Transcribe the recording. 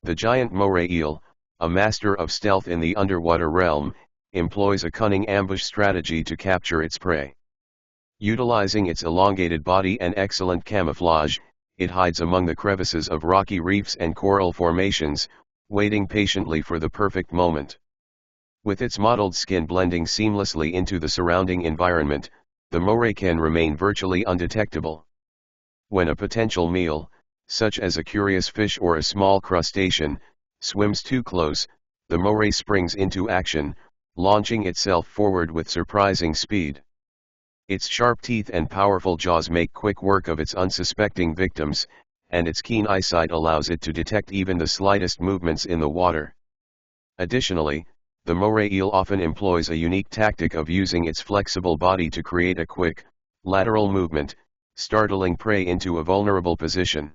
The giant moray eel, a master of stealth in the underwater realm, employs a cunning ambush strategy to capture its prey. Utilizing its elongated body and excellent camouflage, it hides among the crevices of rocky reefs and coral formations, waiting patiently for the perfect moment. With its mottled skin blending seamlessly into the surrounding environment, the moray can remain virtually undetectable. When a potential meal, such as a curious fish or a small crustacean, swims too close, the moray springs into action, launching itself forward with surprising speed. Its sharp teeth and powerful jaws make quick work of its unsuspecting victims, and its keen eyesight allows it to detect even the slightest movements in the water. Additionally, the moray eel often employs a unique tactic of using its flexible body to create a quick, lateral movement, startling prey into a vulnerable position.